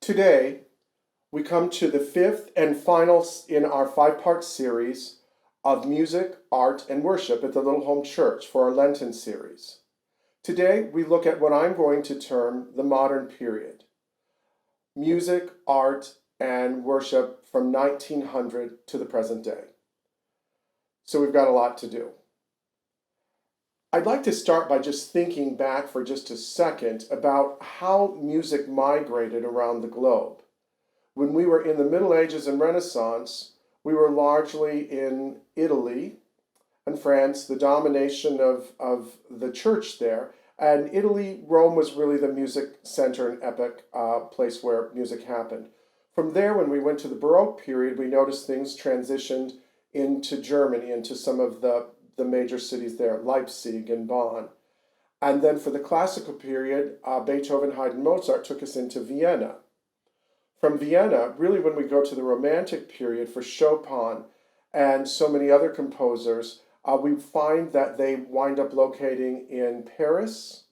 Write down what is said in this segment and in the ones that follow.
Today, we come to the fifth and final in our five-part series of music, art, and worship at the Little Home Church for our Lenten series. Today, we look at what I'm going to term the modern period. Music, art, and worship from 1900 to the present day. So we've got a lot to do. I'd like to start by just thinking back for just a second about how music migrated around the globe. When we were in the Middle Ages and Renaissance, we were largely in Italy and France, the domination of the church there. And Italy, Rome was really the music center and epic place where music happened. From there, when we went to the Baroque period, we noticed things transitioned into Germany, into some of the major cities there, Leipzig and Bonn. And then for the classical period, Beethoven, Haydn, Mozart took us into Vienna. From Vienna, really when we go to the Romantic period for Chopin and so many other composers, we find that they wind up locating in Paris.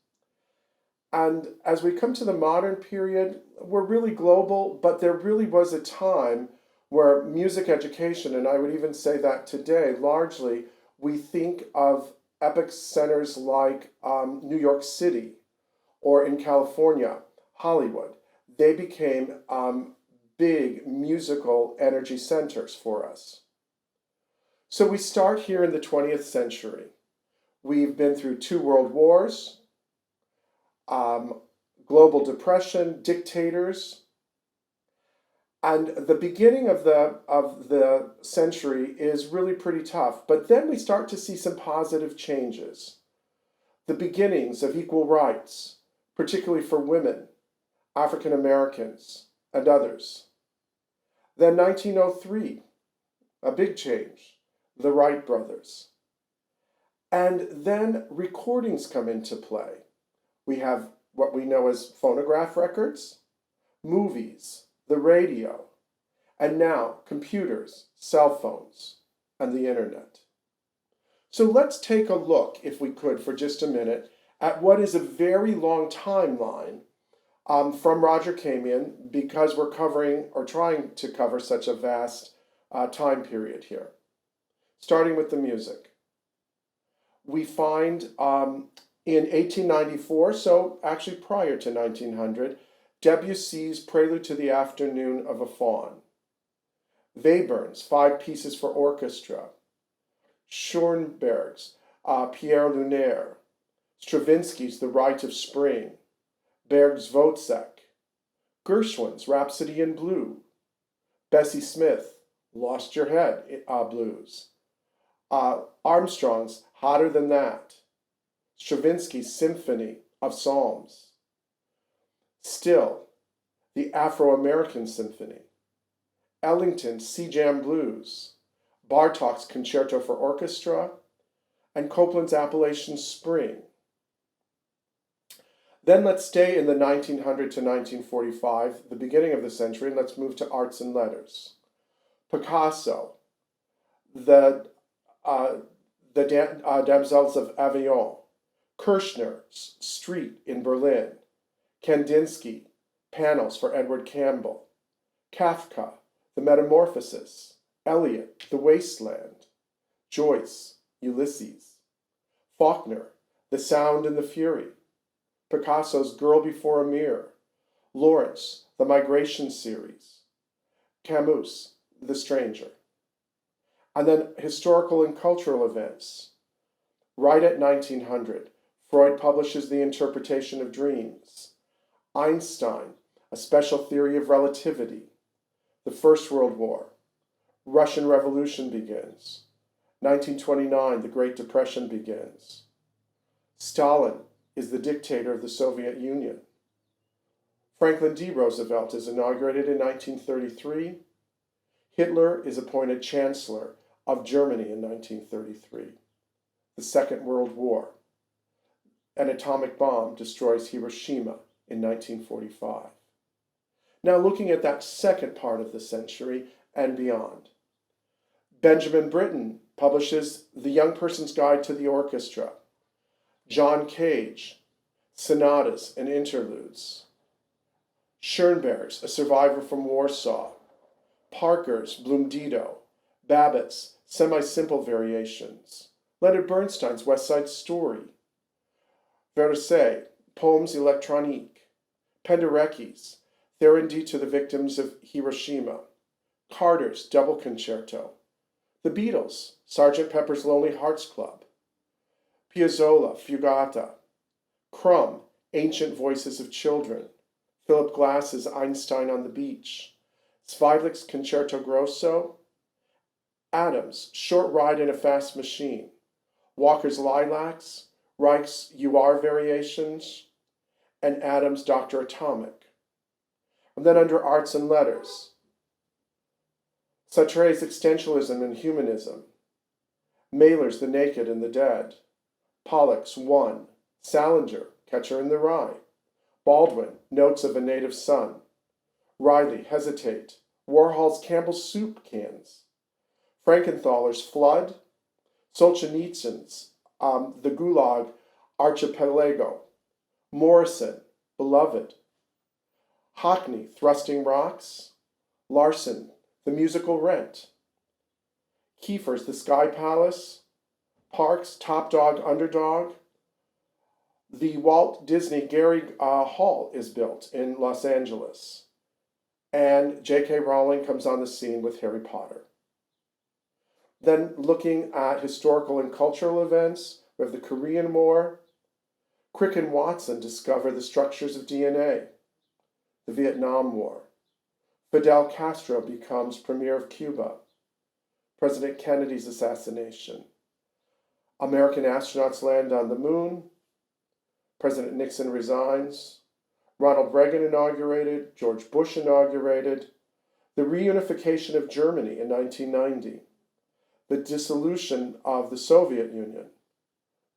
And as we come to the modern period, we're really global, but there really was a time where music education, and I would even say that today, largely, we think of epic centers like New York City or in California, Hollywood. They became big musical energy centers for us. So we start here in the 20th century. We've been through 2 world wars, global depression, dictators, and the beginning of the century is really pretty tough. But then we start to see some positive changes. The beginnings of equal rights, particularly for women, African Americans, and others. Then 1903, a big change, the Wright brothers. And then recordings come into play. We have what we know as phonograph records, movies, the radio, and now computers, cell phones, and the internet. So let's take a look, if we could, for just a minute, at what is a very long timeline from Roger came in, because we're covering or trying to cover such a vast time period here. Starting with the music. We find in 1894, so actually prior to 1900, Debussy's Prelude to the Afternoon of a Faun, Webern's 5 Pieces for Orchestra, Schoenberg's Pierre Lunaire, Stravinsky's The Rite of Spring, Berg's Wozzeck, Gershwin's Rhapsody in Blue, Bessie Smith, Lost Your Head Blues, Armstrong's Hotter Than That, Stravinsky's Symphony of Psalms, Still, the Afro-American Symphony, Ellington's Sea Jam Blues, Bartók's Concerto for Orchestra, and Copland's Appalachian Spring. Then let's stay in the 1900 to 1945, the beginning of the century, and let's move to arts and letters. Picasso, the Damsels of Avignon, Kirchner's Street in Berlin, Kandinsky, Panels for Edward Campbell, Kafka, The Metamorphosis, Eliot, The Wasteland, Joyce, Ulysses, Faulkner, The Sound and the Fury, Picasso's Girl Before a Mirror, Lawrence, The Migration Series, Camus, The Stranger. And then historical and cultural events. Right at 1900, Freud publishes The Interpretation of Dreams. Einstein, A Special Theory of Relativity. The First World War. Russian Revolution begins. 1929, the Great Depression begins. Stalin is the dictator of the Soviet Union. Franklin D. Roosevelt is inaugurated in 1933. Hitler is appointed Chancellor of Germany in 1933. The Second World War. An atomic bomb destroys Hiroshima in 1945. Now looking at that second part of the century and beyond. Benjamin Britten publishes The Young Person's Guide to the Orchestra. John Cage, Sonatas and Interludes. Schoenberg's A Survivor from Warsaw, Parker's Bloom-Dido, Babbitt's Semi-Simple Variations, Leonard Bernstein's West Side Story, Verset, Poems Electroniques, Penderecki's Threnody to the Victims of Hiroshima, Carter's Double Concerto, The Beatles, Sgt. Pepper's Lonely Hearts Club, Piazzolla, Fugata, Crumb, Ancient Voices of Children, Philip Glass's Einstein on the Beach, Zweiglik's Concerto Grosso, Adams' Short Ride in a Fast Machine, Walker's Lilacs, Reich's You Are Variations, and Adams' Dr. Atomic. And then under Arts and Letters, Sartre's Existentialism and Humanism, Mailer's The Naked and the Dead, Pollock's One, Salinger, Catcher in the Rye, Baldwin, Notes of a Native Son, Riley, Hesitate, Warhol's Campbell's Soup Cans, Frankenthaler's Flood, Solzhenitsyn's The Gulag Archipelago, Morrison, Beloved, Hockney, Thrusting Rocks, Larson, The Musical Rent, Kiefer's The Sky Palace, Parks, Top Dog, Underdog. The Walt Disney Gary Hall is built in Los Angeles. And J.K. Rowling comes on the scene with Harry Potter. Then looking at historical and cultural events, we have the Korean War. Crick and Watson discover the structures of DNA. The Vietnam War. Fidel Castro becomes premier of Cuba. President Kennedy's assassination. American astronauts land on the moon. President Nixon resigns. Ronald Reagan inaugurated. George Bush inaugurated. The reunification of Germany in 1990. The dissolution of the Soviet Union.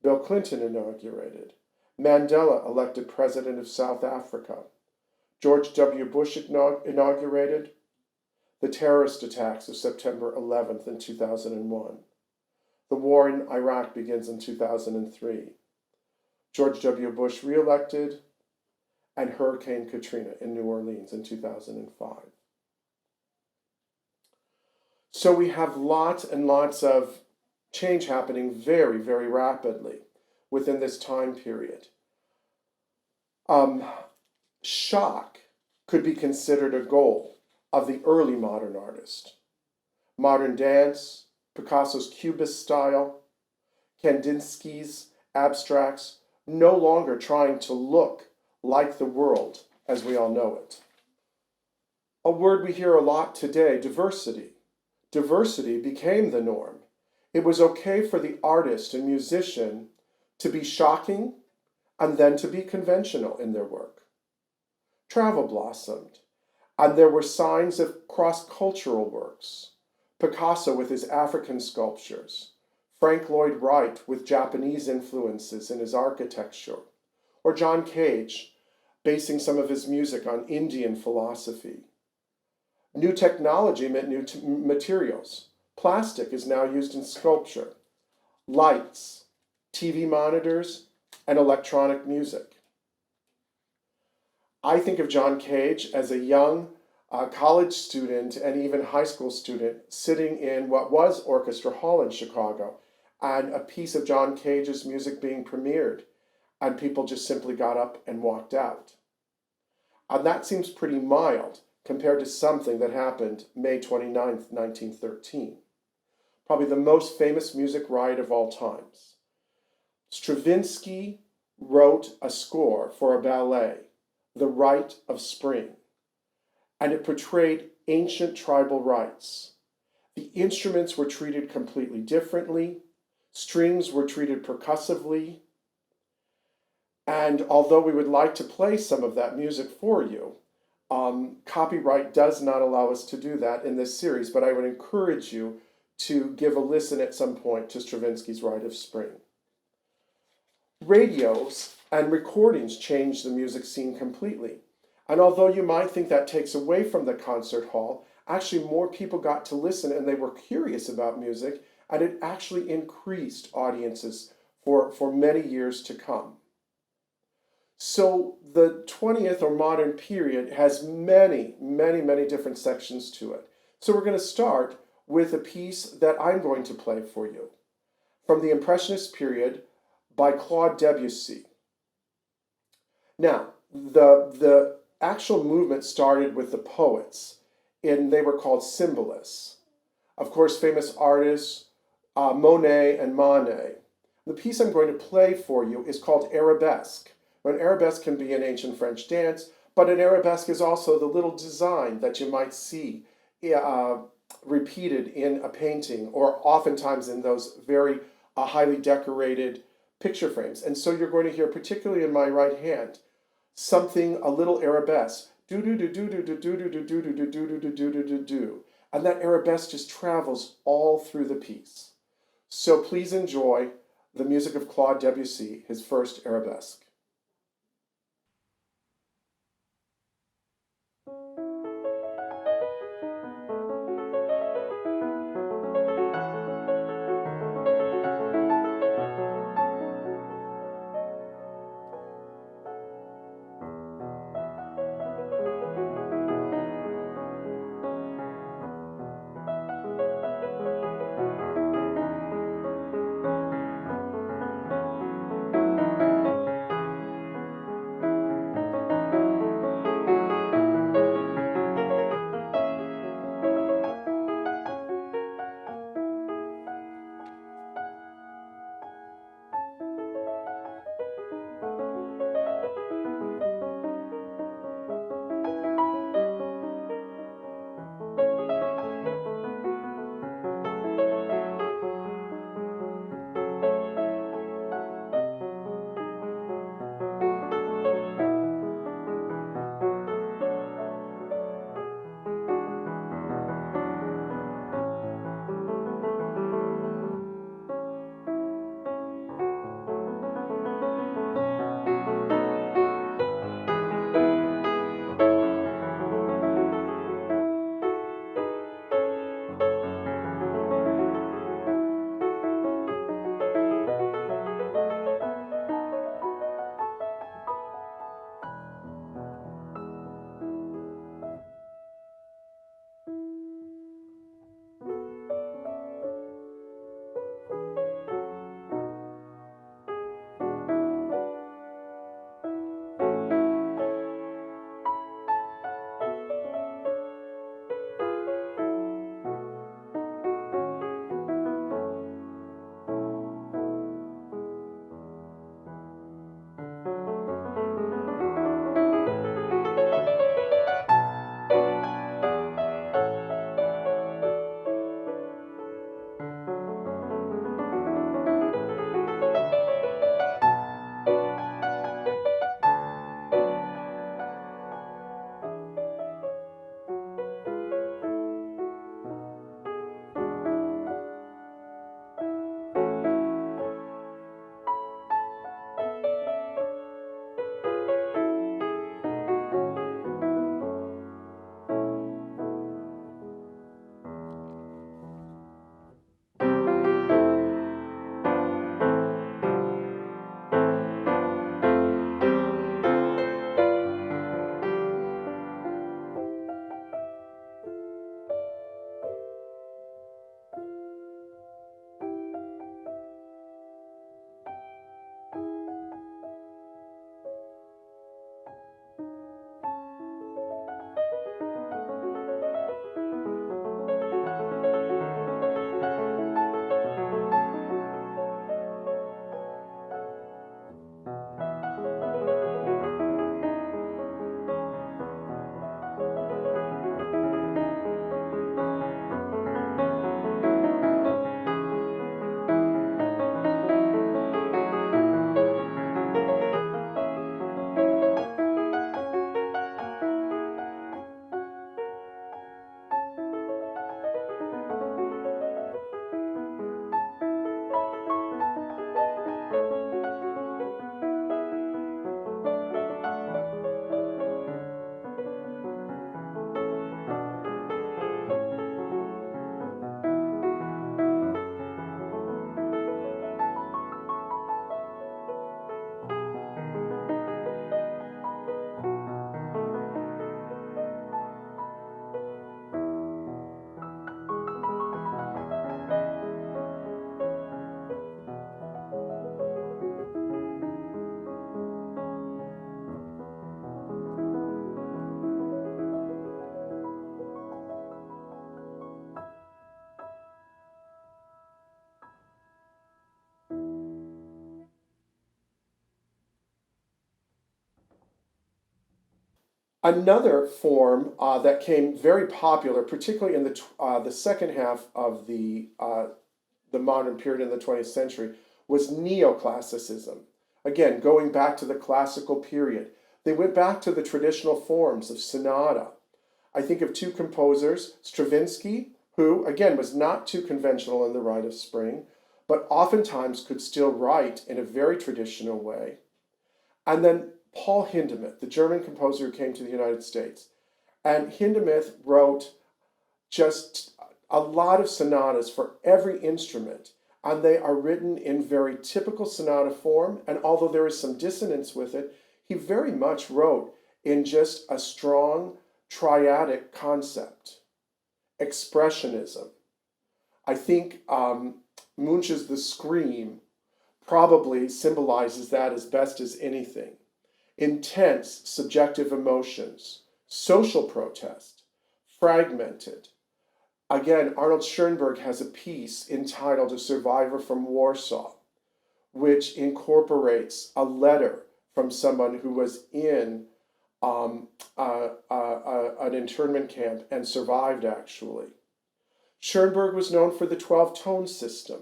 Bill Clinton inaugurated. Mandela elected president of South Africa. George W. Bush inaugurated. The terrorist attacks of September 11th in 2001. The war in Iraq begins in 2003. George W. Bush re-elected, and Hurricane Katrina in New Orleans in 2005. So we have lots and lots of change happening very, very rapidly within this time period. Shock could be considered a goal of the early modern artist. Modern dance, Picasso's Cubist style, Kandinsky's abstracts, no longer trying to look like the world as we all know it. A word we hear a lot today, diversity. Diversity became the norm. It was okay for the artist and musician to be shocking and then to be conventional in their work. Travel blossomed, and there were signs of cross-cultural works. Picasso with his African sculptures, Frank Lloyd Wright with Japanese influences in his architecture, or John Cage basing some of his music on Indian philosophy. New technology meant new materials. Plastic is now used in sculpture, lights, TV monitors, and electronic music. I think of John Cage as a young college student and even high school student sitting in what was Orchestra Hall in Chicago, and a piece of John Cage's music being premiered, and people just simply got up and walked out. And that seems pretty mild compared to something that happened May 29th, 1913. Probably the most famous music riot of all times. Stravinsky wrote a score for a ballet, The Rite of Spring, and it portrayed ancient tribal rites. The instruments were treated completely differently. Strings were treated percussively. And although we would like to play some of that music for you, copyright does not allow us to do that in this series, but I would encourage you to give a listen at some point to Stravinsky's Rite of Spring. Radios and recordings changed the music scene completely. And although you might think that takes away from the concert hall, actually more people got to listen and they were curious about music, and it actually increased audiences for many years to come. So the 20th or modern period has many, many, many different sections to it. So we're going to start with a piece that I'm going to play for you from the Impressionist period by Claude Debussy. Now, the actual movement started with the poets, and they were called symbolists. Of course, famous artists Monet and Manet. The piece I'm going to play for you is called Arabesque. An arabesque can be an ancient French dance, but an arabesque is also the little design that you might see repeated in a painting or oftentimes in those very highly decorated picture frames. And so you're going to hear, particularly in my right hand, something a little arabesque. Do do do do do do do do do do do do do do do do do. And that arabesque just travels all through the piece. So please enjoy the music of Claude Debussy, his first arabesque. Another form that came very popular, particularly in the second half of the modern period in the 20th century, was neoclassicism. Again, going back to the classical period. They went back to the traditional forms of sonata. I think of two composers, Stravinsky, who, again, was not too conventional in the Rite of Spring, but oftentimes could still write in a very traditional way. And then Paul Hindemith, the German composer who came to the United States. And Hindemith wrote just a lot of sonatas for every instrument, and they are written in very typical sonata form. And although there is some dissonance with it, he very much wrote in just a strong triadic concept. Expressionism. I think Munch's The Scream probably symbolizes that as best as anything. Intense subjective emotions, social protest, fragmented. Again, Arnold Schoenberg has a piece entitled A Survivor from Warsaw, which incorporates a letter from someone who was in an internment camp and survived, actually. Schoenberg was known for the 12-tone system,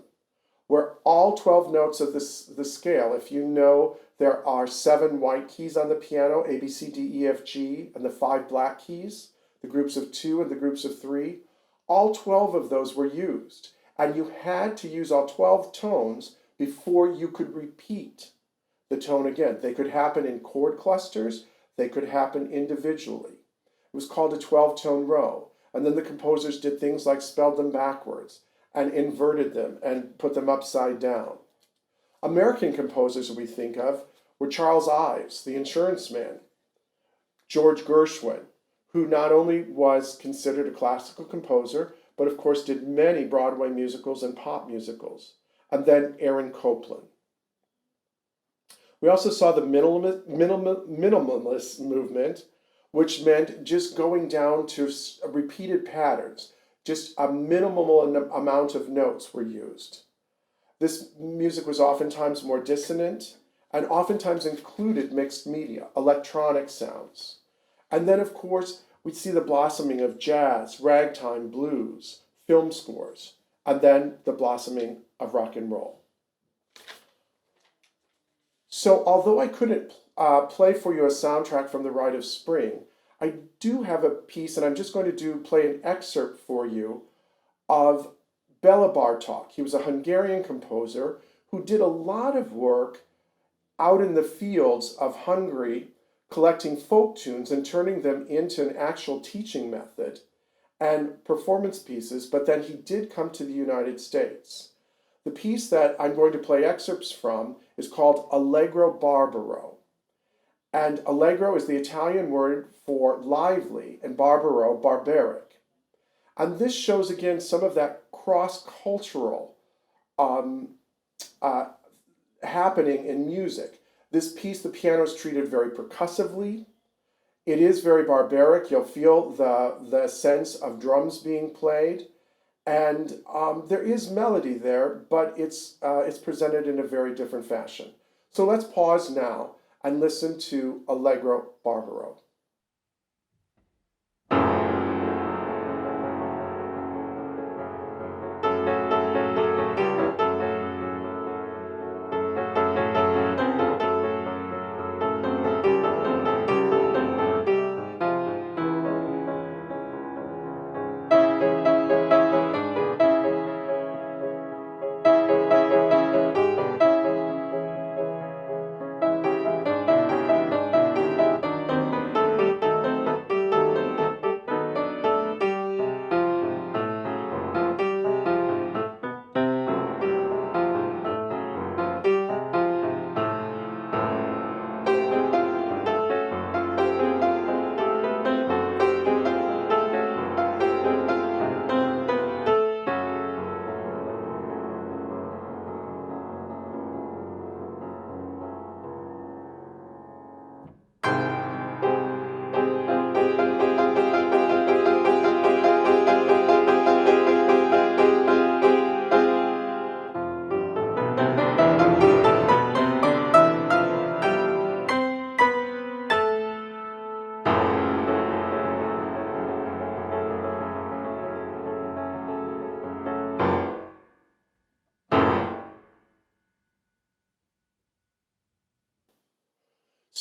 where all 12 notes of the scale, if you know, there are 7 white keys on the piano, A, B, C, D, E, F, G, and the 5 black keys, the groups of 2 and the groups of 3. All 12 of those were used, and you had to use all 12 tones before you could repeat the tone again. They could happen in chord clusters, they could happen individually. It was called a 12-tone row, and then the composers did things like spelled them backwards and inverted them and put them upside down. American composers we think of were Charles Ives, the insurance man, George Gershwin, who not only was considered a classical composer, but of course did many Broadway musicals and pop musicals, and then Aaron Copland. We also saw the minimalist movement, which meant just going down to repeated patterns. Just a minimal amount of notes were used. This music was oftentimes more dissonant and oftentimes included mixed media, electronic sounds. And then, of course, we see the blossoming of jazz, ragtime, blues, film scores, and then the blossoming of rock and roll. So although I couldn't play for you a soundtrack from the Rite of Spring, I do have a piece, and I'm just going to play an excerpt for you of Bela Bartok. He was a Hungarian composer who did a lot of work out in the fields of Hungary, collecting folk tunes and turning them into an actual teaching method and performance pieces, but then he did come to the United States. The piece that I'm going to play excerpts from is called Allegro Barbaro. And allegro is the Italian word for lively, and barbaro, barbaric. And this shows again some of that cross-cultural happening in music. This piece, the piano is treated very percussively. It is very barbaric. You'll feel the sense of drums being played. And there is melody there, but it's presented in a very different fashion. So let's pause now and listen to Allegro Barbaro.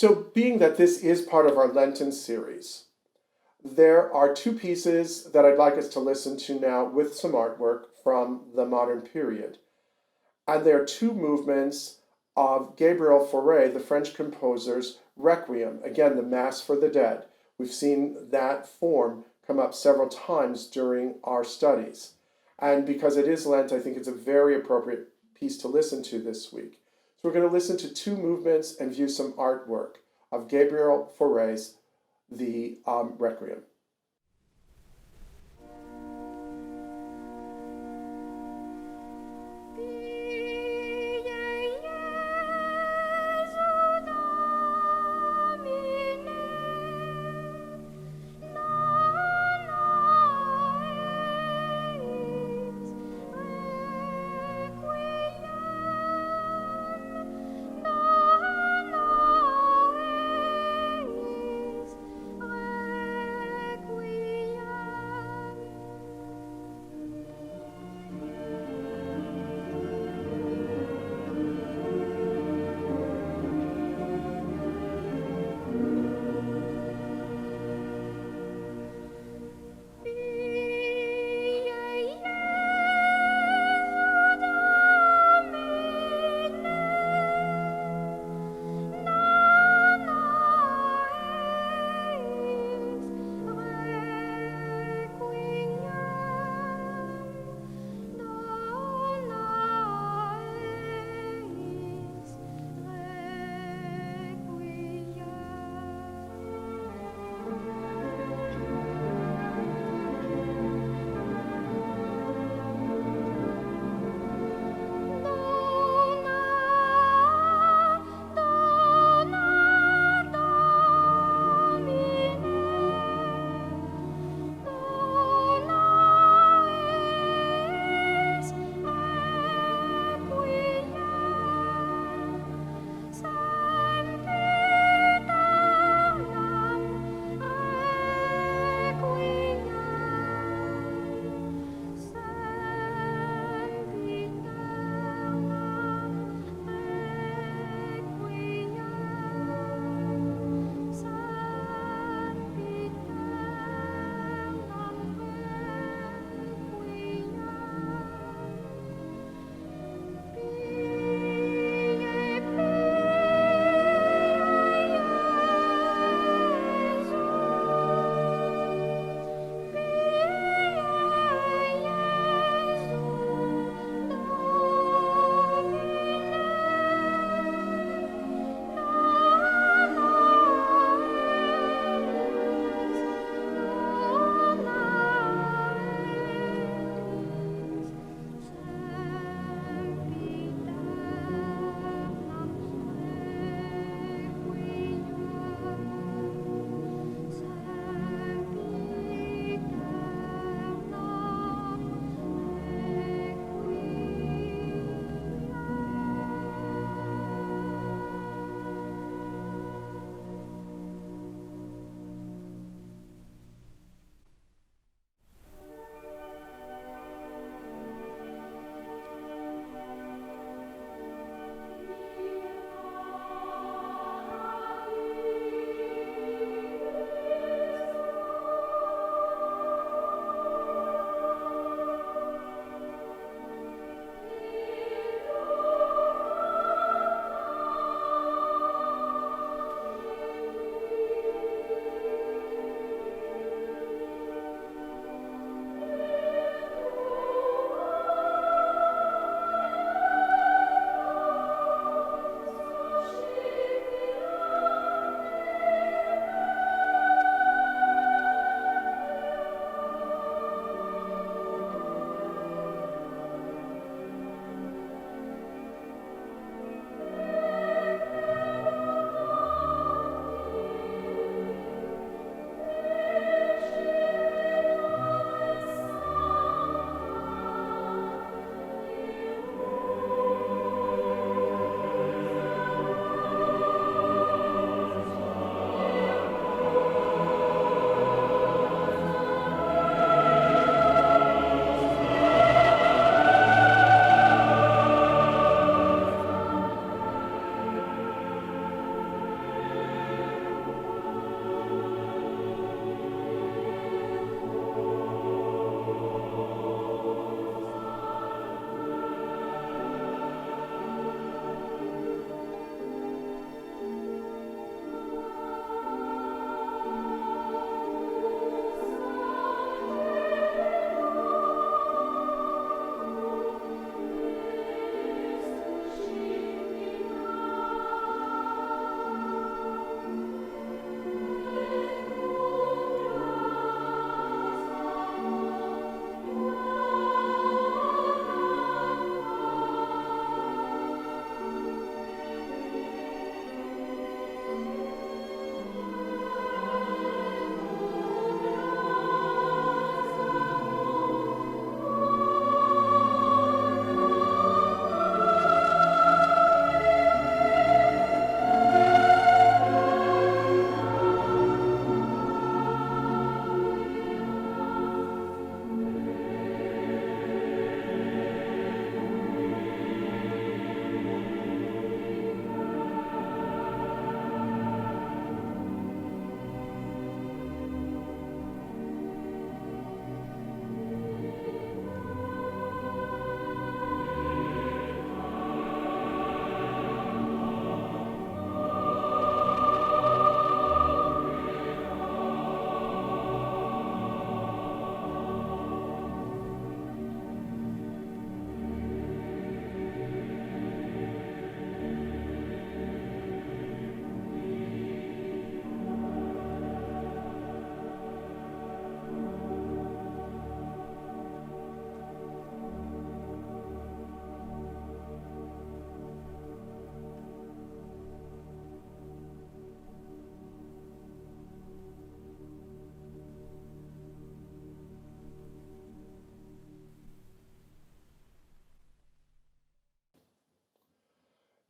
So, being that this is part of our Lenten series, there are two pieces that I'd like us to listen to now with some artwork from the modern period. And there are two movements of Gabriel Fauré, the French composer's Requiem, again, the Mass for the Dead. We've seen that form come up several times during our studies. And because it is Lent, I think it's a very appropriate piece to listen to this week. So we're going to listen to two movements and view some artwork of Gabriel Fauré's the Requiem.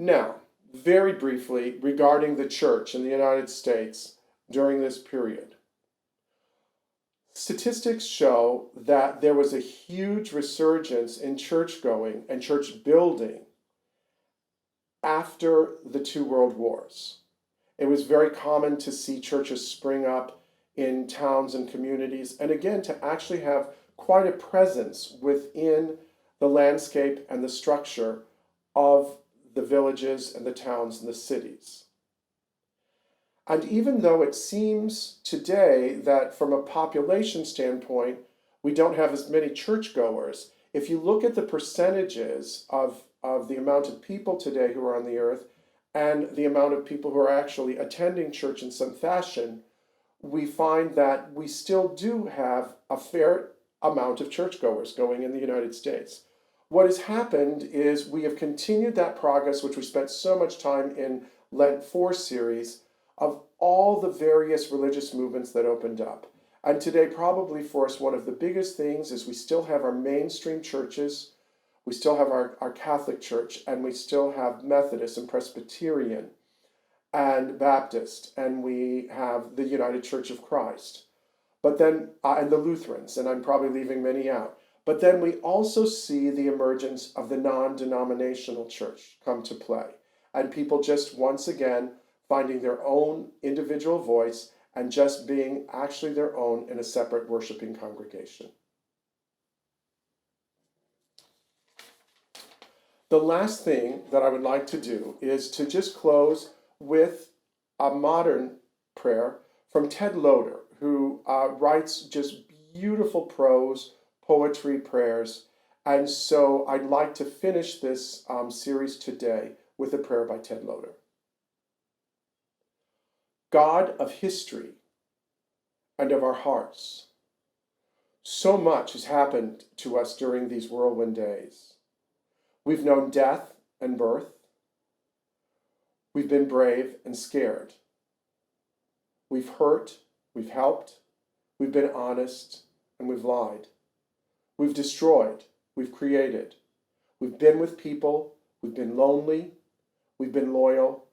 Now, very briefly regarding the church in the United States during this period. Statistics show that there was a huge resurgence in church going and church building after the two world wars. It was very common to see churches spring up in towns and communities, and again, to actually have quite a presence within the landscape and the structure of the villages and the towns and the cities. And even though it seems today that from a population standpoint, we don't have as many churchgoers, if you look at the percentages of the amount of people today who are on the earth and the amount of people who are actually attending church in some fashion, we find that we still do have a fair amount of churchgoers going in the United States. What has happened is we have continued that progress, which we spent so much time in Lent 4 series, of all the various religious movements that opened up. And today, probably for us, one of the biggest things is we still have our mainstream churches, we still have our Catholic Church, and we still have Methodist and Presbyterian and Baptist, and we have the United Church of Christ, but then, and the Lutherans, and I'm probably leaving many out. But then we also see the emergence of the non-denominational church come to play, and people just once again finding their own individual voice and just being actually their own in a separate worshiping congregation. The last thing that I would like to do is to just close with a modern prayer from Ted Loder, who writes just beautiful prose, poetry, prayers. And so I'd like to finish this series today with a prayer by Ted Loder. God of history and of our hearts, so much has happened to us during these whirlwind days. We've known death and birth. We've been brave and scared. We've hurt, we've helped, we've been honest, and we've lied. We've destroyed, we've created. We've been with people, we've been lonely, we've been loyal,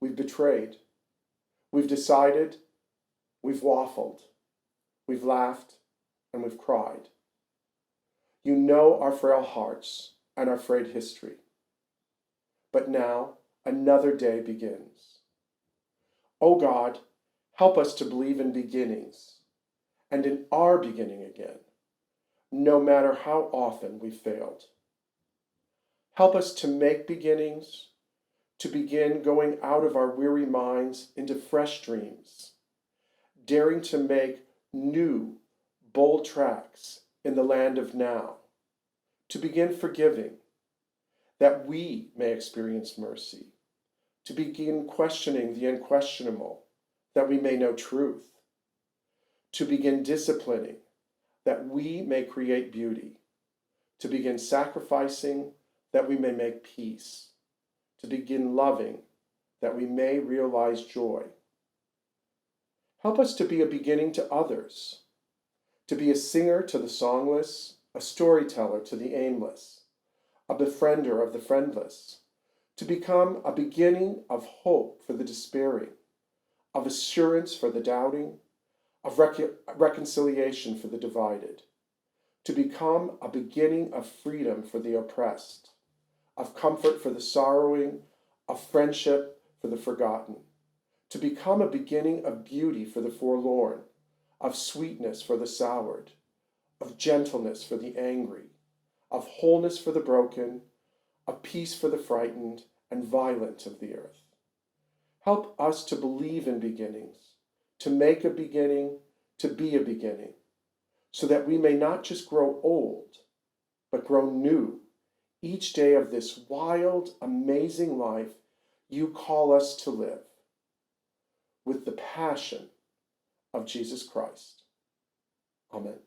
we've betrayed. We've decided, we've waffled, we've laughed, and we've cried. You know our frail hearts and our frayed history. But now another day begins. O God, help us to believe in beginnings and in our beginning again, no matter how often we failed. Help us to make beginnings, to begin going out of our weary minds into fresh dreams, daring to make new, bold tracks in the land of now, to begin forgiving, that we may experience mercy, to begin questioning the unquestionable, that we may know truth, to begin disciplining, that we may create beauty, to begin sacrificing, that we may make peace, to begin loving, that we may realize joy. Help us to be a beginning to others, to be a singer to the songless, a storyteller to the aimless, a befriender of the friendless, to become a beginning of hope for the despairing, of assurance for the doubting, of reconciliation for the divided, to become a beginning of freedom for the oppressed, of comfort for the sorrowing, of friendship for the forgotten, to become a beginning of beauty for the forlorn, of sweetness for the soured, of gentleness for the angry, of wholeness for the broken, of peace for the frightened and violent of the earth. Help us to believe in beginnings, to make a beginning, to be a beginning, so that we may not just grow old, but grow new each day of this wild, amazing life you call us to live with the passion of Jesus Christ. Amen.